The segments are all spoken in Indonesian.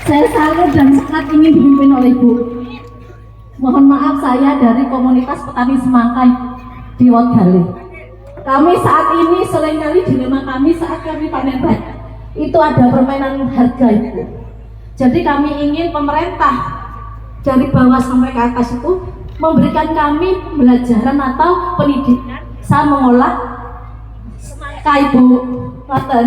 Saya salut dan sangat ingin dipimpin oleh Ibu. Mohon maaf, saya dari komunitas petani semangka di Wodgale. Kami saat ini seringkali dilema kami saat kami panen raya itu ada permainan harga itu. Jadi kami ingin pemerintah dari bawah sampai ke atas itu memberikan kami pembelajaran atau pendidikan saya mengolah semangka, Ibu. Ngoten.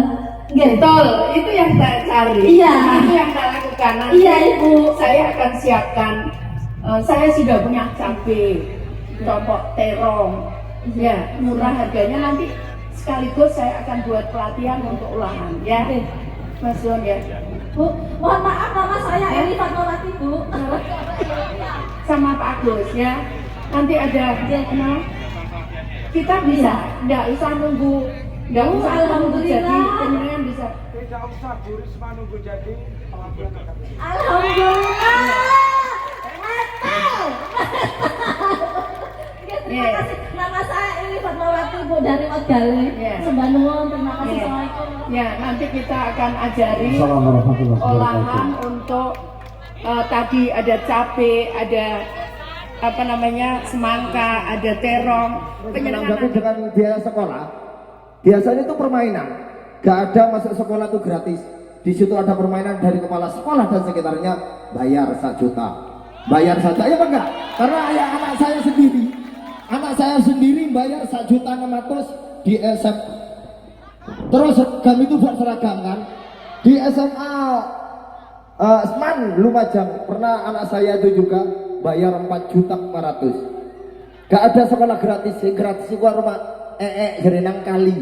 Betul, itu yang saya cari. Iya. Itu yang saya lakukan. Nanti iya, Ibu. Saya akan siapkan. Saya sudah punya cabai, copok terong, ya murah harganya. Nanti sekaligus saya akan buat pelatihan untuk olahan, ya, Mas Yon ya. Bu, mohon maaf nama saya Eli Fatmawati, Bu. Sama Pak Agus ya. Nanti ada kita bisa, nggak usah nunggu, nggak usah nunggu jadi penyelenggaraan bisa. Tidak usah Bu Risma nunggu jadi pelatihan akan. Alhamdulillah. Terima Yes. kasih. Nama saya Eli Fatmawati, Bu, dari Wodgale. Yes. Sembah nuwun, terima kasih. Yes. Assalamualaikum. Ya, nanti kita akan ajari olahan untuk tadi ada cabai, ada apa namanya semangka, ada terong. Menanggapi dengan biaya sekolah, biasanya itu permainan. Gak ada masuk sekolah itu gratis. Di situ ada permainan dari kepala sekolah dan sekitarnya, bayar 1 juta. Bayar saja, ya enggak? Karena anak saya sendiri bayar 1.600.000 di SMA. Terus kami itu buat seragam kan. Di SMA Seman Lumajang pernah anak saya itu juga bayar 4.500.000. Gak ada sekolah gratis, gratis itu rumah Jerenang Kali.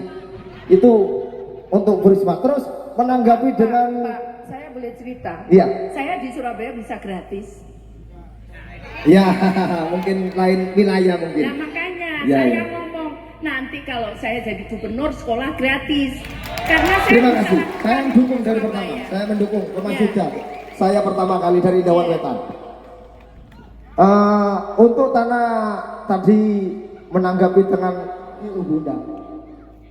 Itu untuk Bu Risma. Terus menanggapi dengan Pak, saya boleh cerita. Iya. Saya di Surabaya bisa gratis. Ya, mungkin lain wilayah mungkin. Nah makanya Ya, saya ya. ngomong nanti kalau saya jadi gubernur sekolah gratis. Karena saya Terima bisa kasih. lakukan Saya mendukung dari Surabaya. pertama. Saya mendukung Mas Ya. Yuda. Saya pertama kali dari Dawan Wetan. Untuk tanah tadi menanggapi dengan GU Bunda.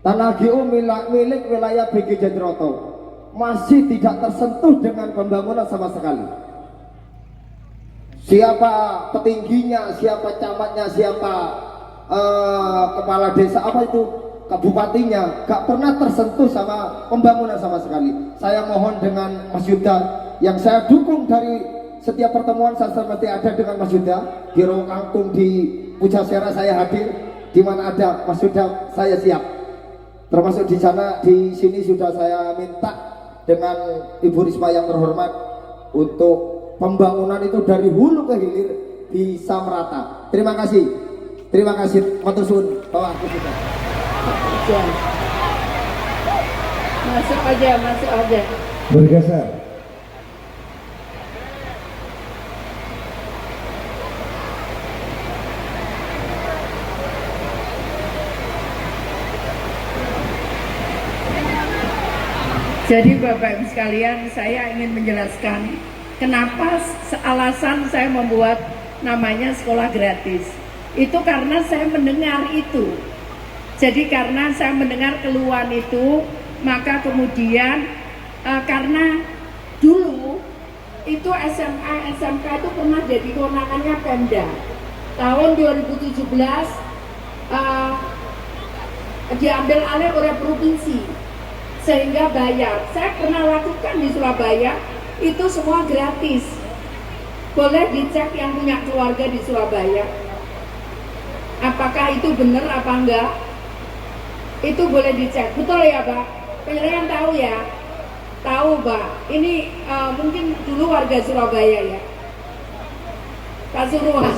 Tanah GU milik wilayah BG Jatiroto masih tidak tersentuh dengan pembangunan sama sekali. Siapa petingginya, siapa camatnya, siapa kepala desa apa itu, kabupatinya, gak pernah tersentuh sama pembangunan sama sekali. Saya mohon dengan Mas Yuda, yang saya dukung dari setiap pertemuan saya mesti ada dengan Mas Yuda. Di Rawa Kangkung, di Pujasera saya hadir, di mana ada Mas Yuda saya siap. Termasuk di sana, di sini sudah saya minta dengan Ibu Risma yang terhormat untuk pembangunan itu dari hulu ke hilir bisa merata. Terima kasih. Terima kasih. Matur suwun. Bapak Presiden. Masuk aja. Bergeser. Jadi Bapak Ibu sekalian, saya ingin menjelaskan kenapa alasan saya membuat namanya sekolah gratis. Itu karena saya mendengar itu. Jadi karena saya mendengar keluhan itu, maka kemudian karena dulu itu SMA, SMK itu pernah jadi kewenangannya Pemda. Tahun 2017 diambil alih oleh provinsi sehingga bayar. Saya pernah lakukan di Surabaya, itu semua gratis. Boleh dicek yang punya keluarga di Surabaya, apakah itu benar apa enggak, itu boleh dicek. Betul ya Pak? Penyelenggaraan tahu ya? Tahu Pak, ini mungkin dulu warga Surabaya ya, Pasuruan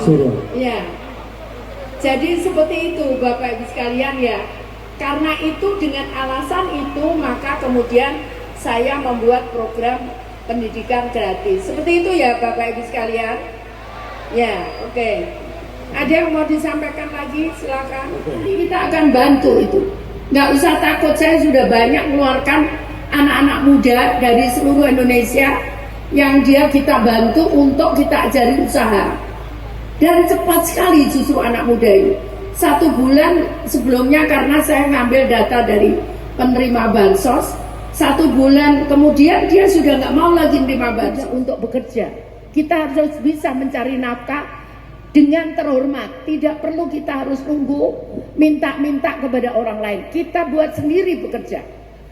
ya. Jadi seperti itu Bapak Ibu sekalian ya. Karena itu dengan alasan itu maka kemudian saya membuat program pendidikan gratis. Seperti itu ya Bapak Ibu sekalian. Ya, oke. Ada yang mau disampaikan lagi? Silakan. Kita akan bantu itu. Nggak usah takut, saya sudah banyak mengeluarkan anak-anak muda dari seluruh Indonesia yang kita bantu untuk kita ajari usaha. Dan cepat sekali justru anak muda ini. 1 bulan sebelumnya karena saya ngambil data dari penerima bansos, 1 bulan kemudian dia sudah nggak mau lagi menerima bansos untuk bekerja. Kita harus bisa mencari nafkah dengan terhormat. Tidak perlu kita harus nunggu minta-minta kepada orang lain. Kita buat sendiri bekerja.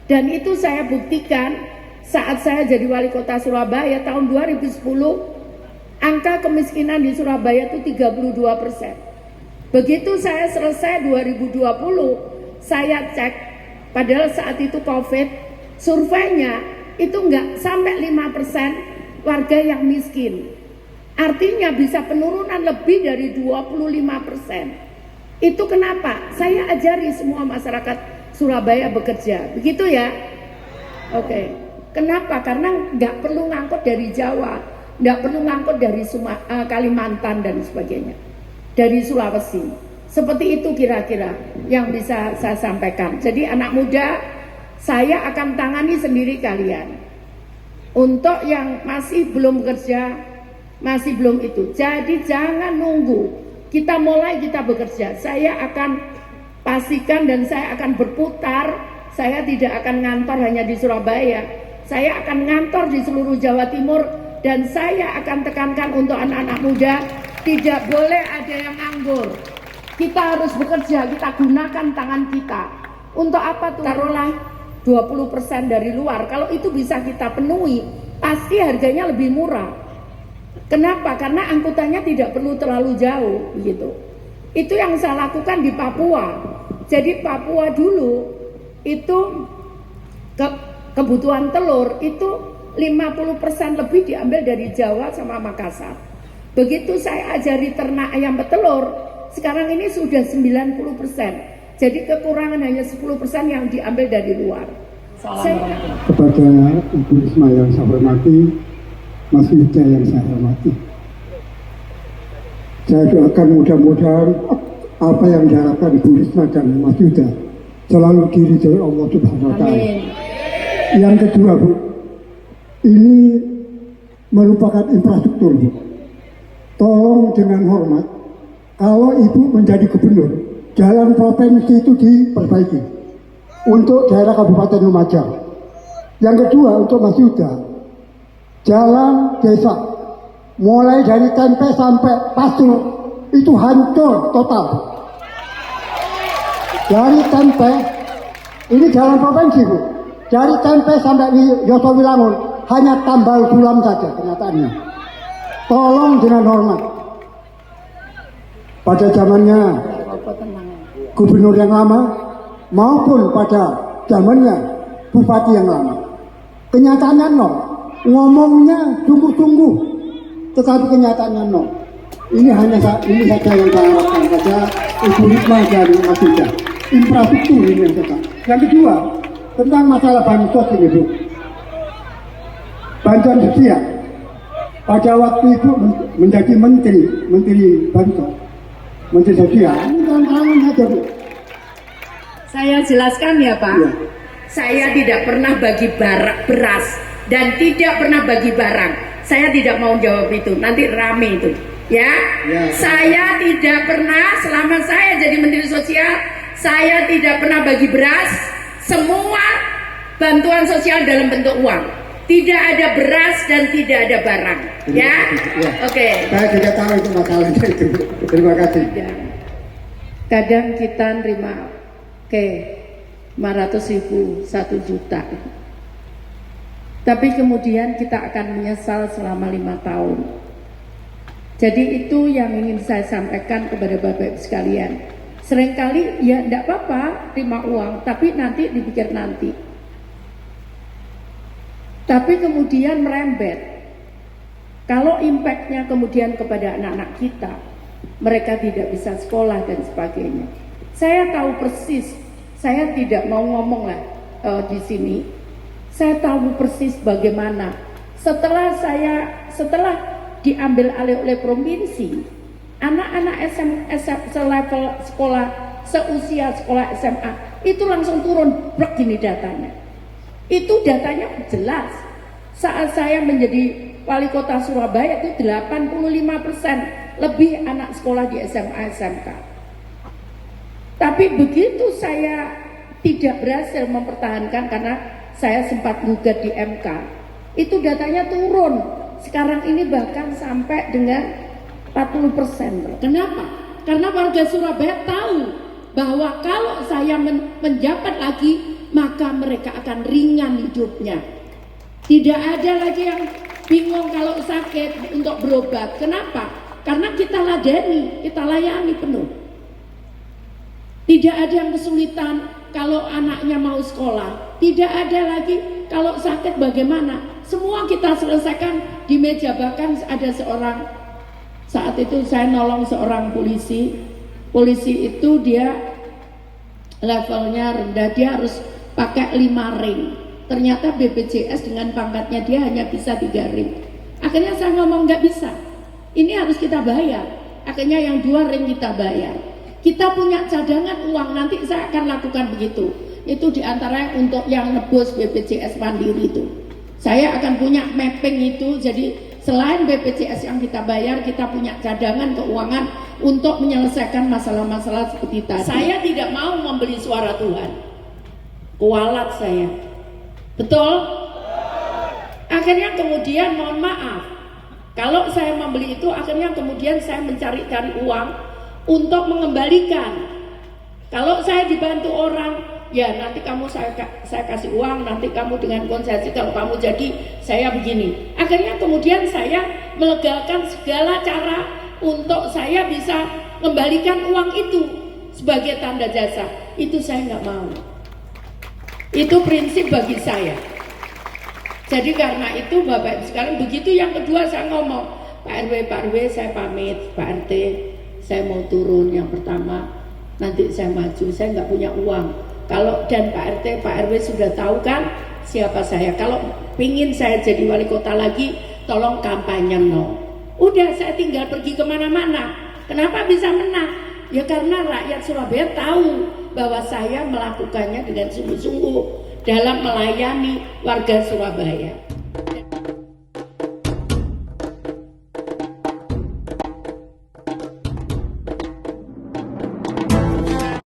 Dan itu saya buktikan saat saya jadi wali kota Surabaya tahun 2010. Angka kemiskinan di Surabaya itu 32%. Begitu saya selesai 2020, saya cek, padahal saat itu COVID, surveinya itu nggak sampai 5% warga yang miskin. Artinya bisa penurunan lebih dari 25%. Itu kenapa? Saya ajari semua masyarakat Surabaya bekerja. Begitu ya? Oke. Kenapa? Karena nggak perlu ngangkut dari Jawa, nggak perlu ngangkut dari Kalimantan dan sebagainya, dari Sulawesi. Seperti itu kira-kira yang bisa saya sampaikan. Jadi anak muda, saya akan tangani sendiri kalian. Untuk yang masih belum kerja, masih belum itu. Jadi jangan nunggu. Kita mulai, kita bekerja. Saya akan pastikan dan saya akan berputar. Saya tidak akan ngantor hanya di Surabaya. Saya akan ngantor di seluruh Jawa Timur. Dan saya akan tekankan untuk anak-anak muda, tidak boleh ada yang nganggur. Kita harus bekerja, kita gunakan tangan kita. Untuk apa tuh? Taruhlah 20% dari luar. Kalau itu bisa kita penuhi, pasti harganya lebih murah. Kenapa? Karena angkutannya tidak perlu terlalu jauh, begitu. Itu yang saya lakukan di Papua. Jadi Papua dulu itu kebutuhan telur itu 50% lebih diambil dari Jawa sama Makassar. Begitu saya ajari ternak ayam petelur, sekarang ini sudah 90%. Jadi kekurangan hanya 10% yang diambil dari luar. Kepada Ibu Risma yang saya hormati, Mas Yuda yang saya hormati, saya doakan mudah-mudahan apa yang diharapkan Ibu Risma dan Mas Yuda selalu diridhoi Allah Subhanahu wa Ta'ala. Yang kedua, Bu, ini merupakan infrastruktur, Bu. Tolong dengan hormat, kalau Ibu menjadi gubernur, jalan provinsi itu diperbaiki untuk daerah Kabupaten Lumajang. Yang kedua, untuk Mas Yuda, jalan desa mulai dari Tempe sampai Pasir itu hancur total. Dari Tempe, ini jalan provinsi, Bu. Dari Tempe sampai Yosowilangun hanya tambal sulam saja kenyataannya. Tolong dengan hormat. Pada zamannya gubernur yang lama maupun pada zamannya bupati yang lama, kenyataannya nol. Ngomongnya sungguh-sungguh, tetapi kenyataannya nol. Ini saja yang saya harapkan pada Ibu Risma dan Mas Yuda. Infrastruktur ini yang tetap. Yang kedua, tentang masalah bansos ini, Bu. Bantuan sosial. Pada waktu itu menjadi menteri bansos, menteri sosial. Ini tantangan aja, Bu. Saya jelaskan ya Pak. Ya. Saya tidak pernah bagi beras dan tidak pernah bagi barang. Saya tidak mau jawab itu. Nanti rame itu. Ya. Saya tidak pernah, selama saya jadi menteri sosial, saya tidak pernah bagi beras. Semua bantuan sosial dalam bentuk uang. Tidak ada beras dan tidak ada barang. Ya. Oke. Saya tidak tahu itu masalahnya itu. Terima kasih. Kadang kita nerima 500.000, 1 juta. Tapi kemudian kita akan menyesal selama 5 tahun. Jadi itu yang ingin saya sampaikan kepada Bapak Ibu sekalian. Seringkali ya enggak apa-apa terima uang, tapi nanti dipikir nanti. Tapi kemudian merembet. Kalau impactnya kemudian kepada anak-anak kita, mereka tidak bisa sekolah dan sebagainya. Saya tahu persis, saya tidak mau ngomong lah di sini. Saya tahu persis bagaimana setelah diambil alih oleh provinsi, anak-anak selevel sekolah, seusia sekolah SMA itu langsung turun, blok gini datanya. Itu datanya jelas. Saat saya menjadi wali kota Surabaya itu 85% lebih anak sekolah di SMA SMK. Tapi begitu saya tidak berhasil mempertahankan karena saya sempat gugat di MK. Itu datanya turun. Sekarang ini bahkan sampai dengan 40%. Kenapa? Karena warga Surabaya tahu bahwa kalau saya menjabat lagi, maka mereka akan ringan hidupnya. Tidak ada lagi yang bingung kalau sakit untuk berobat. Kenapa? Karena kita ladeni, kita layani penuh. Tidak ada yang kesulitan kalau anaknya mau sekolah. Tidak ada lagi kalau sakit bagaimana. Semua kita selesaikan di meja. Bahkan ada seorang, saat itu saya nolong seorang polisi. Polisi itu dia levelnya rendah, dia harus pakai 5 ring. Ternyata BPJS dengan pangkatnya dia hanya bisa 3 ring. Akhirnya saya ngomong nggak bisa. Ini harus kita bayar. Akhirnya yang 2 ring kita bayar. Kita punya cadangan uang, nanti saya akan lakukan begitu. Itu diantaranya untuk yang nebus BPJS Mandiri itu. Saya akan punya mapping itu, jadi selain BPJS yang kita bayar, kita punya cadangan keuangan untuk menyelesaikan masalah-masalah seperti tadi. Saya tidak mau membeli suara Tuhan. Kualat saya. Betul? Akhirnya kemudian mohon maaf, kalau saya membeli itu akhirnya kemudian saya mencari-cari uang untuk mengembalikan. Kalau saya dibantu orang, ya nanti kamu saya kasih uang, nanti kamu dengan konsesi kalau kamu jadi saya begini. Akhirnya kemudian saya melegalkan segala cara untuk saya bisa mengembalikan uang itu sebagai tanda jasa. Itu saya nggak mau. Itu prinsip bagi saya. Jadi karena itu Bapak Ibu sekalian, begitu yang kedua saya ngomong, Pak RW saya pamit, Pak RT saya mau turun yang pertama, nanti saya maju, saya nggak punya uang. Kalau dan Pak RT, Pak RW sudah tahu kan siapa saya. Kalau pingin saya jadi wali kota lagi, tolong kampanye no. Udah saya tinggal pergi kemana-mana. Kenapa bisa menang? Ya karena rakyat Surabaya tahu bahwa saya melakukannya dengan sungguh-sungguh dalam melayani warga Surabaya.